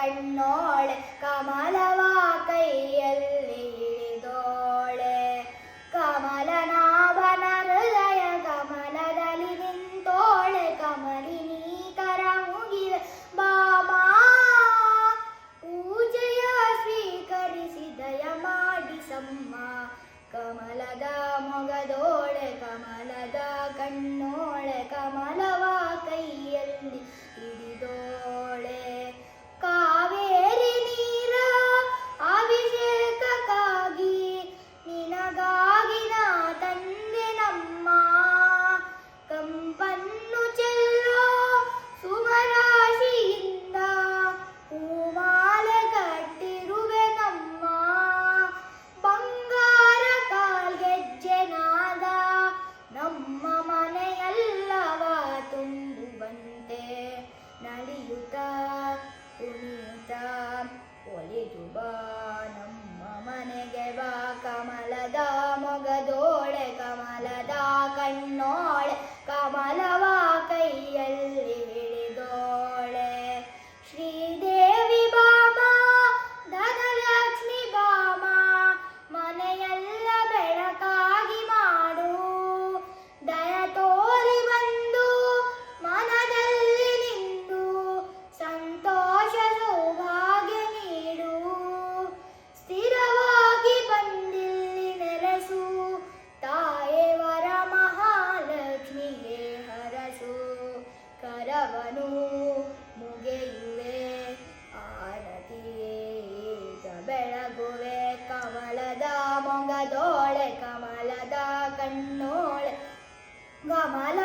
ಕಣ್ಣೋಳೆ ಕಮಲವ ಕೈಯಲ್ಲಿ ಹಿಡಿದೋಳೆ ಕಮಲನಾಭನ ಹೃದಯ ಕಮಲದಲ್ಲಿ ನಿಂತೋಳೆ ಕಮಲಿನಿ ಕರ ಮುಗಿವೆ ಬಾಮಾ ಪೂಜೆಯ ಸ್ವೀಕರಿಸಿ ದಯ ಮಾಡಿಸಮ್ಮ ಕಮಲದ ಮೊಗದೋಳೆ ಕಮಲದ ಕಣ್ಣೋಳೆ ಕಮಲವ ಕೈಯಲ್ಲಿ ಹಿಡಿದೋಳೆ ಕಾವೇರಿ ನೀರ ಅಭಿಷೇಕಕ್ಕಾಗಿ ನಿನಗಾಗಿ ನಾ ತಂದೆ ನಮ್ಮ ಕಂಪನ್ನು ಚೆಲ್ಲೋ ಸುಮರಾಶಿಯಿಂದ ಹೂಮಾಲೆ ಕಟ್ಟಿರುವೆ ನಮ್ಮ ಬಂಗಾರ ಕಾಲ್ಗೆಜ್ಜೆನಾದ ನಮ್ಮ ಮನೆಯಲ್ಲವ ತುಂಬುವಂತೆ ನಲಿಯುತ್ತ ಕುಣಿಯುತ್ತ ಒಲಿದು ಬಾ ನಮ್ಮ ಮನೆಗೆ ಬಾ ಕಮಲದ ಮೊಗದೋಳೆ ಕಮಲದ ಕಣ್ಣೋಳೆ ಕಮಲವ ಕೈಯಲ್ಲಿ ಹಿಡಿದೋಳೆ ಶ್ರೀದೇವಿ ಬಾಮಾ ಧನಲಕ್ಷ್ಮಿ ಬಾಮಾ ಮನೆಯೆಲ್ಲ ಬೆಳಕಾಗಿ ಮಾಡು ದಯ ತೋರಿ ಬಂದು ಮನದಲ್ಲಿ ನಿಂದು ಸಂತೋಷ ಸೌಭಾಗ್ಯ ನೀಡು ಸ್ಥಿರವಾಗಿ ಬಂದಿಲ್ಲಿ ನೆಲೆಸು ತಾಯೇ ವರ ಮಹಾಲಕ್ಷ್ಮಿಗೆ ಹರಸು ಕರವನು ಮುಗೆಯುವೆ ಆರತಿಯ ಬೆಳಗುವೆ ಕಮಲದ ಮೊಗದೋಳೆ ಕಮಲದ ಕಣ್ಣೋಳೆ ಕಮಲ